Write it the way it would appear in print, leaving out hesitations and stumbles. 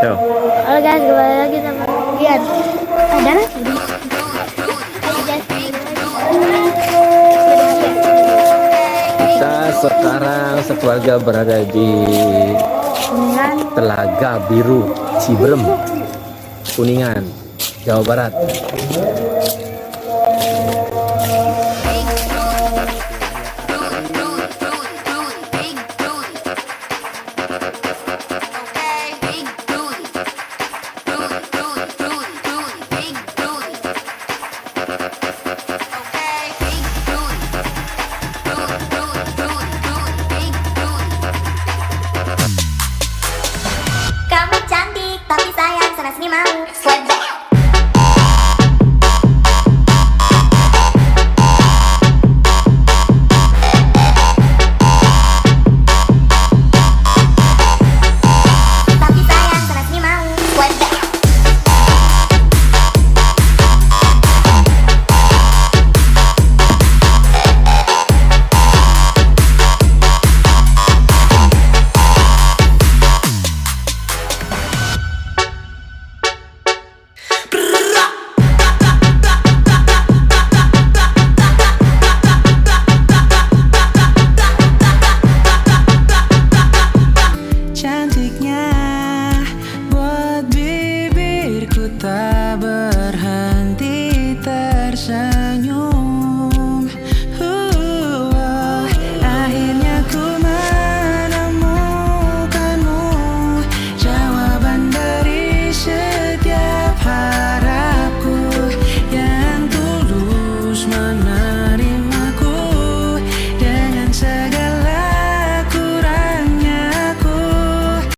Yo. Halo guys, kembali lagi sama Gian. Ada nasi? Kita sekarang sekeluarga berada di Kuningan. Telaga Biru Ciberem, Kuningan, Jawa Barat. Kamu cantik, tapi sayang sana sini mau.